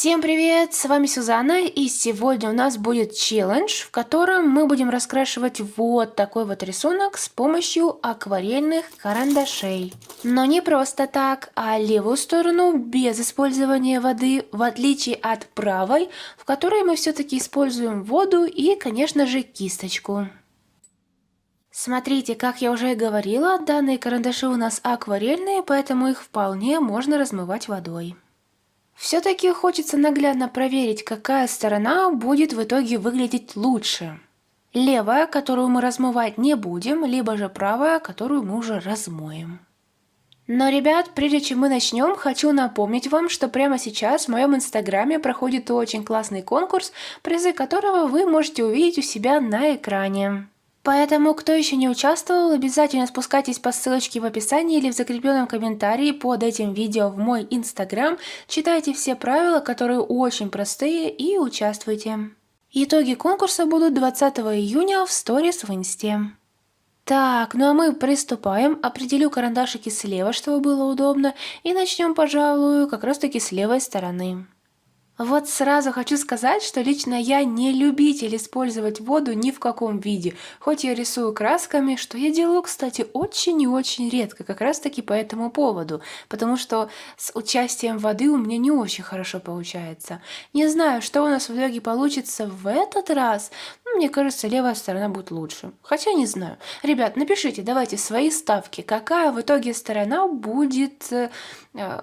Всем привет, с вами Сюзанна, и сегодня у нас будет челлендж, в котором мы будем раскрашивать вот такой вот рисунок с помощью акварельных карандашей. Но не просто так, а левую сторону без использования воды, в отличие от правой, в которой мы все-таки используем воду и, конечно же, кисточку. Смотрите, как я уже и говорила, данные карандаши у нас акварельные, поэтому их вполне можно размывать водой. Все-таки хочется наглядно проверить, какая сторона будет в итоге выглядеть лучше. Левая, которую мы размывать не будем, либо же правая, которую мы уже размоем. Но, ребят, прежде чем мы начнем, хочу напомнить вам, что прямо сейчас в моем инстаграме проходит очень классный конкурс, призы которого вы можете увидеть у себя на экране. Поэтому, кто еще не участвовал, обязательно спускайтесь по ссылочке в описании или в закрепленном комментарии под этим видео в мой инстаграм, читайте все правила, которые очень простые, и участвуйте. Итоги конкурса будут 20 июня в сторис в инсте. Так, ну а мы приступаем. Определю карандашики слева, чтобы было удобно, и начнем, пожалуй, как раз таки с левой стороны. Вот сразу хочу сказать, что лично я не любитель использовать воду ни в каком виде. Хоть я рисую красками, что я делаю, кстати, очень и очень редко, как раз таки по этому поводу. Потому что с участием воды у меня не очень хорошо получается. Не знаю, что у нас в итоге получится в этот раз. Но мне кажется, левая сторона будет лучше. Хотя не знаю. Ребят, напишите, давайте свои ставки. Какая в итоге сторона будет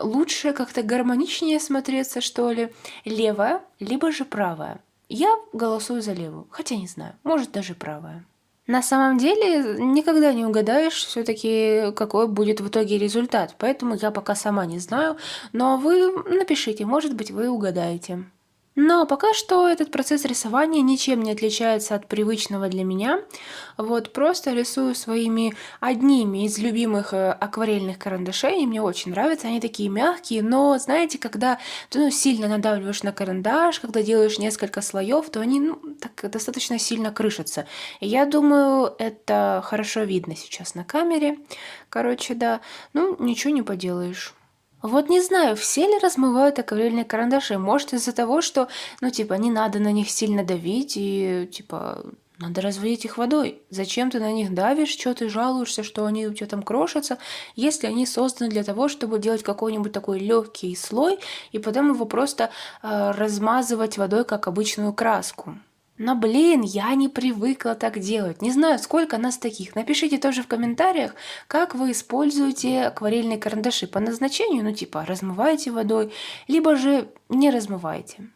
лучше, как-то гармоничнее смотреться, что ли? Левая, либо же правая. Я голосую за левую, хотя не знаю, может даже правая. На самом деле никогда не угадаешь все-таки, какой будет в итоге результат, поэтому я пока сама не знаю, но вы напишите, может быть, вы угадаете. Но пока что этот процесс рисования ничем не отличается от привычного для меня. Вот просто рисую своими одними из любимых акварельных карандашей. И мне очень нравятся, они такие мягкие, но знаете, когда ты сильно надавливаешь на карандаш, когда делаешь несколько слоев, то они так достаточно сильно крышатся. И я думаю, это хорошо видно сейчас на камере. Короче, да, ничего не поделаешь. Вот не знаю, все ли размывают акварельные карандаши. Может, из-за того, что, не надо на них сильно давить и, надо разводить их водой. Зачем ты на них давишь, что ты жалуешься, что они у тебя там крошатся, если они созданы для того, чтобы делать какой-нибудь такой легкий слой и потом его просто размазывать водой, как обычную краску. Но, блин, я не привыкла так делать. Не знаю, сколько нас таких. Напишите тоже в комментариях, как вы используете акварельные карандаши по назначению, размываете водой, либо же не размываете.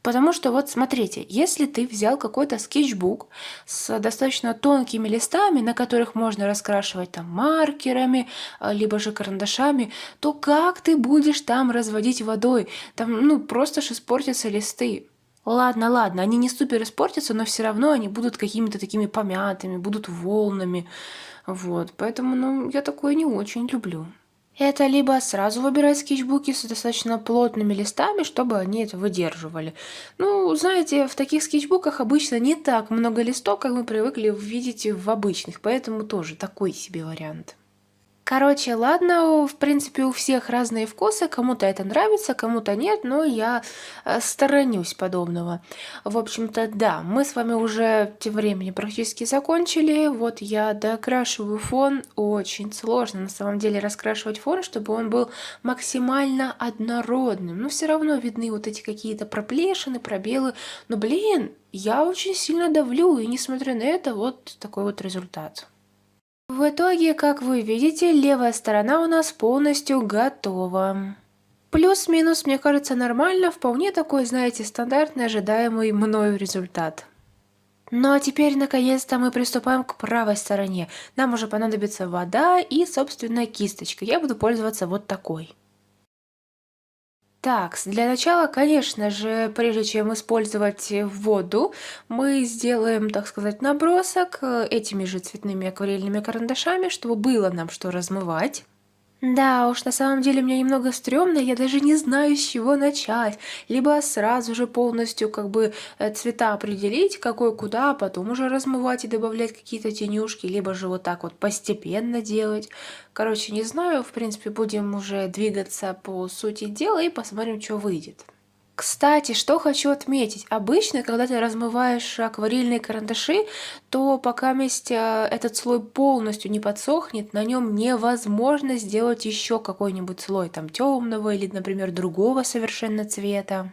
Потому что вот смотрите, если ты взял какой-то скетчбук с достаточно тонкими листами, на которых можно раскрашивать там маркерами, либо же карандашами, то как ты будешь там разводить водой? Там, просто ж испортятся листы. Ладно, они не супер испортятся, но все равно они будут какими-то такими помятыми, будут волнами. Вот, поэтому, я такое не очень люблю. Это либо сразу выбирать скетчбуки с достаточно плотными листами, чтобы они это выдерживали. Знаете, в таких скетчбуках обычно не так много листов, как мы привыкли видеть в обычных, поэтому тоже такой себе вариант. Короче, ладно, в принципе, у всех разные вкусы, кому-то это нравится, кому-то нет, но я сторонюсь подобного. В общем-то, да, мы с вами уже тем временем практически закончили. Вот я докрашиваю фон. Очень сложно, на самом деле, раскрашивать фон, чтобы он был максимально однородным. Но все равно видны вот эти какие-то проплешины, пробелы. Но, блин, я очень сильно давлю, и несмотря на это, вот такой вот результат. В итоге, как вы видите, левая сторона у нас полностью готова. Плюс-минус, мне кажется, нормально, вполне такой, знаете, стандартный, ожидаемый мною результат. Ну а теперь, наконец-то, мы приступаем к правой стороне. Нам уже понадобится вода и, собственно, кисточка. Я буду пользоваться вот такой. Так, для начала, конечно же, прежде чем использовать воду, мы сделаем, так сказать, набросок этими же цветными акварельными карандашами, чтобы было нам что размывать. Да уж, на самом деле мне немного стрёмно, я даже не знаю, с чего начать. Либо сразу же полностью цвета определить, какой куда, а потом уже размывать и добавлять какие-то тенюшки, либо же вот так вот постепенно делать. Короче, не знаю, в принципе, будем уже двигаться по сути дела и посмотрим, что выйдет. Кстати, что хочу отметить. Обычно, когда ты размываешь акварельные карандаши, то этот слой полностью не подсохнет, на нем невозможно сделать еще какой-нибудь слой там темного или, например, другого совершенно цвета.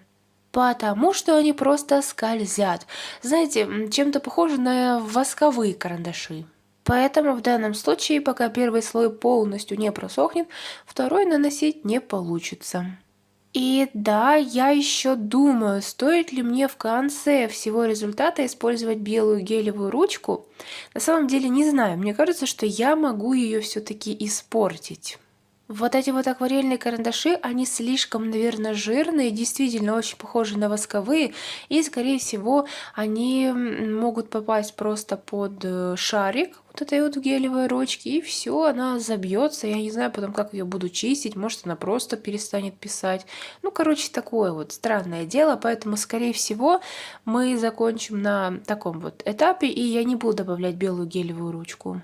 Потому что они просто скользят. Знаете, чем-то похоже на восковые карандаши. Поэтому в данном случае, пока первый слой полностью не просохнет, второй наносить не получится. И да, я еще думаю, стоит ли мне в конце всего результата использовать белую гелевую ручку. На самом деле не знаю, мне кажется, что я могу ее все-таки испортить. Вот эти вот акварельные карандаши, они слишком, наверное, жирные, действительно очень похожи на восковые, и, скорее всего, они могут попасть просто под шарик вот этой вот гелевой ручки, и все, она забьется. Я не знаю потом, как ее буду чистить, может, она просто перестанет писать. Ну, короче, такое вот странное дело, поэтому, скорее всего, мы закончим на таком вот этапе, и я не буду добавлять белую гелевую ручку.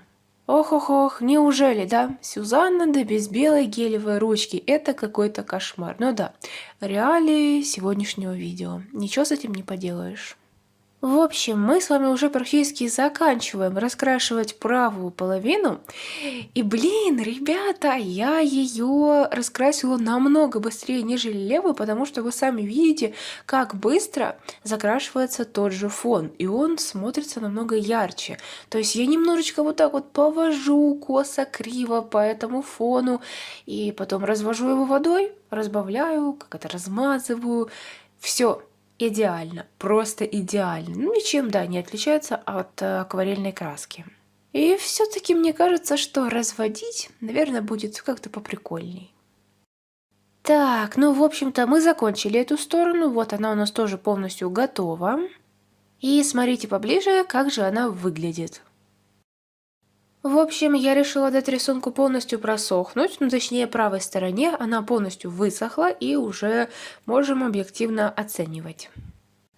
Ох-ох-ох, неужели, да? Сюзанна да без белой гелевой ручки. Это какой-то кошмар. Ну да, реалии сегодняшнего видео. Ничего с этим не поделаешь. В общем, мы с вами уже практически заканчиваем раскрашивать правую половину. И, блин, ребята, я ее раскрасила намного быстрее, нежели левую, потому что вы сами видите, как быстро закрашивается тот же фон. И он смотрится намного ярче. То есть я немножечко вот так вот повожу косо-криво по этому фону. И потом развожу его водой, разбавляю, как это размазываю. Все. Идеально, просто идеально. Ну, ничем, да, не отличается от акварельной краски. И все-таки мне кажется, что разводить, наверное, будет как-то поприкольней. Так, ну, в общем-то, мы закончили эту сторону. Вот она у нас тоже полностью готова. И смотрите поближе, как же она выглядит. В общем, я решила дать рисунку полностью просохнуть, ну точнее правой стороне она полностью высохла и уже можем объективно оценивать.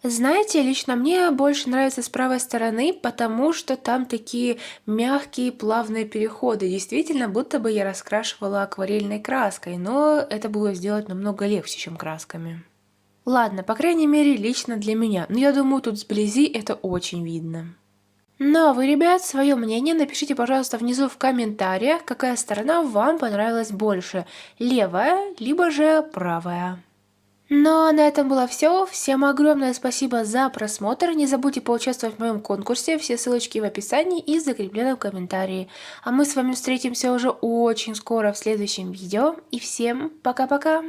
Знаете, лично мне больше нравится с правой стороны, потому что там такие мягкие плавные переходы. Действительно, будто бы я раскрашивала акварельной краской, но это было сделать намного легче, чем красками. Ладно, по крайней мере, лично для меня, но я думаю, тут сблизи это очень видно. Ну а вы, ребят, свое мнение напишите, пожалуйста, внизу в комментариях, какая сторона вам понравилась больше, левая, либо же правая. Ну а на этом было все. Всем огромное спасибо за просмотр. Не забудьте поучаствовать в моем конкурсе. Все ссылочки в описании и закреплены в комментарии. А мы с вами встретимся уже очень скоро в следующем видео. И всем пока-пока!